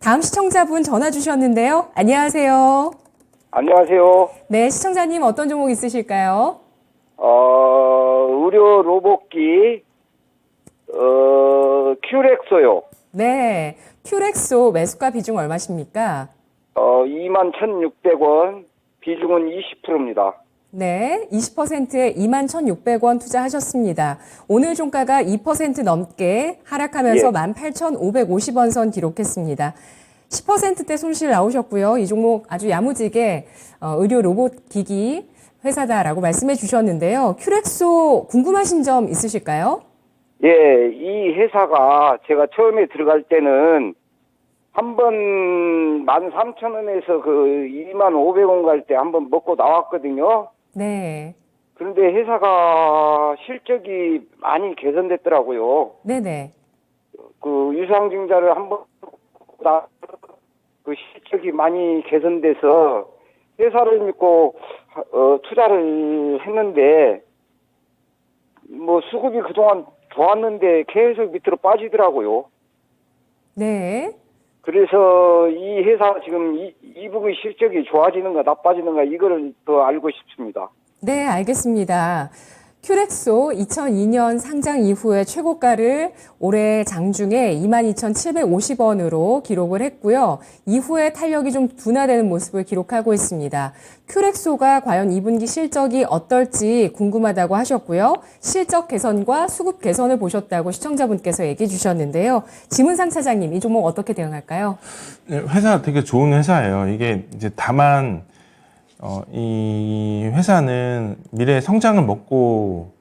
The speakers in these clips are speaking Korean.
다음 시청자분 전화 주셨는데요. 안녕하세요. 안녕하세요. 네, 시청자님 어떤 종목 있으실까요? 의료 로봇기, 큐렉소요. 네, 큐렉소 매수가 비중 얼마십니까? 21,600원, 비중은 20%입니다. 네, 20%에 21,600원 투자하셨습니다. 오늘 종가가 2% 넘게 하락하면서 예. 18,550원 선 기록했습니다. 10%대 손실 나오셨고요. 이 종목 아주 야무지게 의료 로봇 기기 회사다라고 말씀해 주셨는데요. 큐렉소 궁금하신 점 있으실까요? 예, 이 회사가 제가 처음에 들어갈 때는 한번 13,000원에서 그 25,500원 갈 때 한번 먹고 나왔거든요. 네. 그런데 회사가 실적이 많이 개선됐더라고요. 네네. 그 유상증자를 한번 그 실적이 많이 개선돼서 회사를 믿고 투자를 했는데 뭐 수급이 그동안 좋았는데 계속 밑으로 빠지더라고요. 네. 그래서 이 회사 지금 이 부분 실적이 좋아지는가 나빠지는가 이거를 더 알고 싶습니다. 네, 알겠습니다. 큐렉소 2002년 상장 이후에 최고가를 올해 장중에 22,750원으로 기록을 했고요. 이후에 탄력이 좀 둔화되는 모습을 기록하고 있습니다. 큐렉소가 과연 2분기 실적이 어떨지 궁금하다고 하셨고요. 실적 개선과 수급 개선을 보셨다고 시청자분께서 얘기해 주셨는데요. 지문상 차장님, 이 종목 어떻게 대응할까요? 네, 회사 되게 좋은 회사예요. 이게 이제 다만 이 회사는 미래 성장을 먹고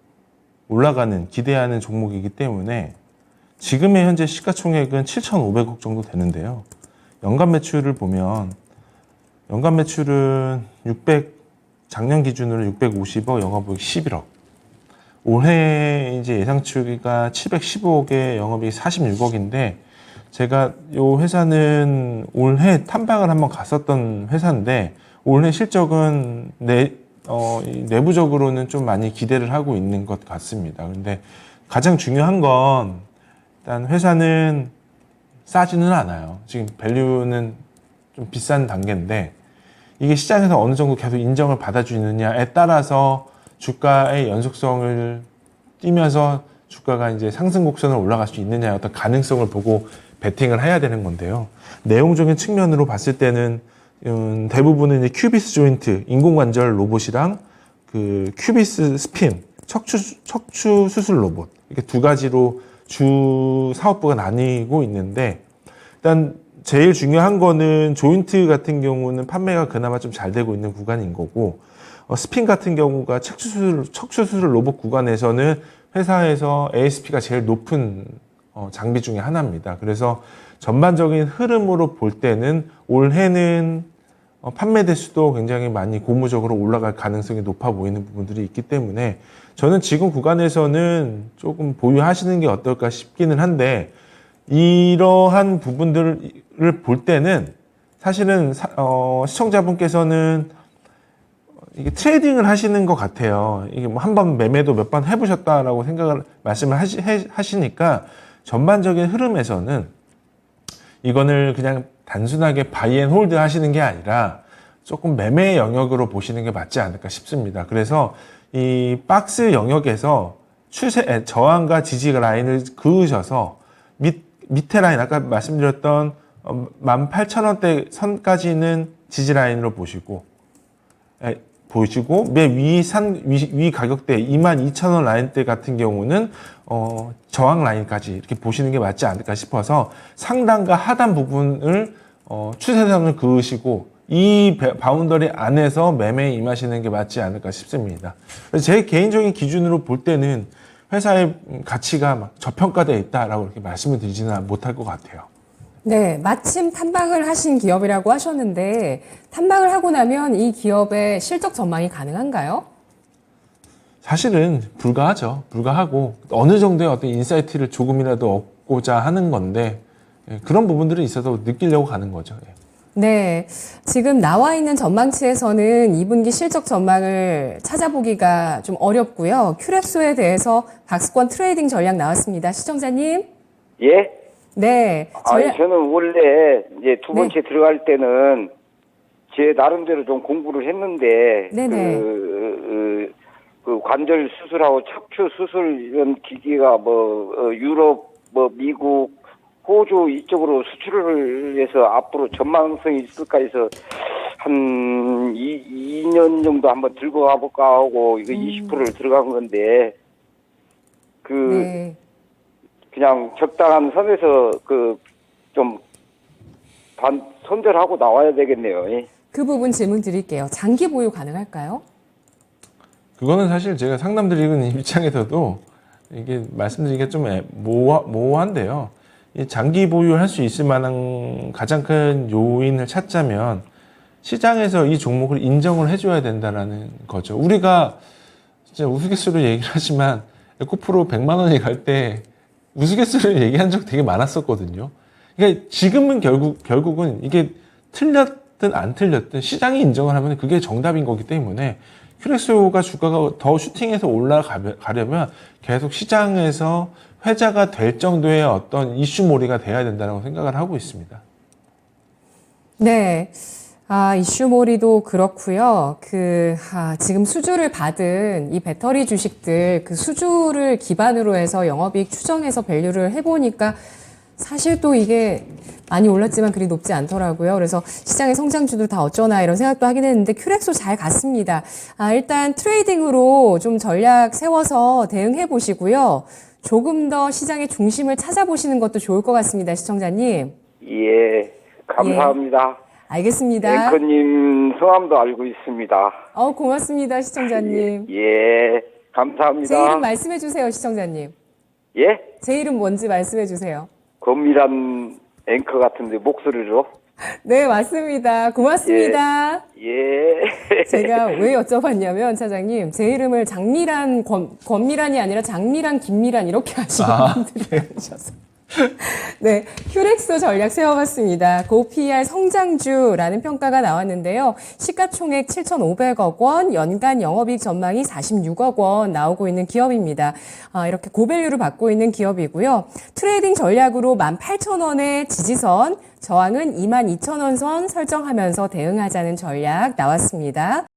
올라가는 기대하는 종목이기 때문에 지금의 현재 시가총액은 7,500억 정도 되는데요. 연간 매출을 보면 연간 매출은 작년 기준으로 650억, 영업이익 11억. 올해 이제 예상치가 715억에 영업이익 46억인데 제가 이 회사는 올해 탐방을 한번 갔었던 회사인데 올해 실적은 내부적으로는 좀 많이 기대를 하고 있는 것 같습니다. 그런데 가장 중요한 건 일단 회사는 싸지는 않아요. 지금 밸류는 좀 비싼 단계인데 이게 시장에서 어느 정도 계속 인정을 받아주느냐에 따라서 주가의 연속성을 띄면서 주가가 이제 상승 곡선을 올라갈 수 있느냐의 어떤 가능성을 보고 베팅을 해야 되는 건데요. 내용적인 측면으로 봤을 때는 대부분은 이제 큐비스 조인트, 인공관절 로봇이랑 그 큐비스 스핀, 척추 수술 로봇. 이렇게 두 가지로 주 사업부가 나뉘고 있는데, 일단 제일 중요한 거는 조인트 같은 경우는 판매가 그나마 좀 잘 되고 있는 구간인 거고, 스핀 같은 경우가 척추 수술 로봇 구간에서는 회사에서 ASP가 제일 높은 장비 중에 하나입니다. 그래서 전반적인 흐름으로 볼 때는 올해는 판매 대수도 굉장히 많이 고무적으로 올라갈 가능성이 높아 보이는 부분들이 있기 때문에 저는 지금 구간에서는 조금 보유하시는 게 어떨까 싶기는 한데 이러한 부분들을 볼 때는 사실은 시청자분께서는 이게 트레이딩을 하시는 것 같아요. 이게 뭐 한번 매매도 몇 번 해보셨다라고 말씀을 하시니까 전반적인 흐름에서는 이거를 그냥 단순하게 바이앤홀드 하시는 게 아니라 조금 매매 영역으로 보시는 게 맞지 않을까 싶습니다. 그래서 이 박스 영역에서 저항과 지지 라인을 그으셔서 밑에 라인, 아까 말씀드렸던 18,000원대 선까지는 지지 라인으로 보시고 맨 위 가격대 22,000원 라인대 같은 경우는 저항 라인까지 이렇게 보시는 게 맞지 않을까 싶어서 상단과 하단 부분을 추세선을 그으시고 이 바운더리 안에서 매매에 임하시는 게 맞지 않을까 싶습니다. 제 개인적인 기준으로 볼 때는 회사의 가치가 막 저평가되어 있다라고 이렇게 말씀을 드리지는 못할 것 같아요. 네, 마침 탐방을 하신 기업이라고 하셨는데 탐방을 하고 나면 이 기업의 실적 전망이 가능한가요? 사실은 불가하죠. 불가하고 어느 정도의 어떤 인사이트를 조금이라도 얻고자 하는 건데 그런 부분들이 있어서 느끼려고 가는 거죠. 네, 지금 나와 있는 전망치에서는 2분기 실적 전망을 찾아보기가 좀 어렵고요. 큐렉소에 대해서 박스권 트레이딩 전략 나왔습니다. 시청자님. 예? 네. 아니, 저는 원래 이제 두 네. 번째 들어갈 때는 제 나름대로 좀 공부를 했는데, 네네. 그 관절 수술하고 척추 수술 이런 기기가 유럽, 미국, 호주 이쪽으로 수출을 해서 앞으로 전망성이 있을까 해서 한 2년 정도 한번 들고 가볼까 하고 이거 20%를 들어간 건데, 네. 그냥 적당한 선에서 좀 손절하고 나와야 되겠네요. 예. 그 부분 질문 드릴게요. 장기 보유 가능할까요? 그거는 사실 제가 상담드리는 입장에서도 이게 말씀드리기가 좀 모호한데요. 이 장기 보유할 수 있을 만한 가장 큰 요인을 찾자면 시장에서 이 종목을 인정을 해줘야 된다는 거죠. 우리가 진짜 우스갯소리로 얘기를 하지만 에코프로 100만 원이 갈 때 우스갯소리로 얘기한 적 되게 많았었거든요. 그러니까 지금은 결국은 이게 틀렸든 안 틀렸든 시장이 인정을 하면 그게 정답인 거기 때문에 큐렉소가 주가가 더 슈팅해서 올라가려면 계속 시장에서 회자가 될 정도의 어떤 이슈몰이가 돼야 된다고 생각을 하고 있습니다. 네. 이슈몰이도 그렇고요. 지금 수주를 받은 이 배터리 주식들 그 수주를 기반으로 해서 영업이익 추정해서 밸류를 해보니까 사실 또 이게 많이 올랐지만 그리 높지 않더라고요. 그래서 시장의 성장주들 다 어쩌나 이런 생각도 하긴 했는데 큐렉소 잘 갔습니다. 일단 트레이딩으로 좀 전략 세워서 대응해 보시고요. 조금 더 시장의 중심을 찾아보시는 것도 좋을 것 같습니다. 시청자님. 예, 감사합니다. 알겠습니다. 앵커님 성함도 알고 있습니다. 고맙습니다. 시청자님. 예, 감사합니다. 제 이름 말씀해 주세요. 시청자님. 예? 제 이름 뭔지 말씀해 주세요. 건밀한 앵커 같은데 목소리로. 네, 맞습니다. 고맙습니다. 예. 제가 왜 여쭤봤냐면 차장님 제 이름을 장미란 권미란이 아니라 장미란 김미란 이렇게 하시는 분들이 계셔서 네, 큐렉소 전략 세워봤습니다. 고PER 성장주라는 평가가 나왔는데요. 시가총액 7,500억 원, 연간 영업이익 전망이 46억 원 나오고 있는 기업입니다. 이렇게 고밸류를 받고 있는 기업이고요. 트레이딩 전략으로 18,000원의 지지선, 저항은 22,000원 선 설정하면서 대응하자는 전략 나왔습니다.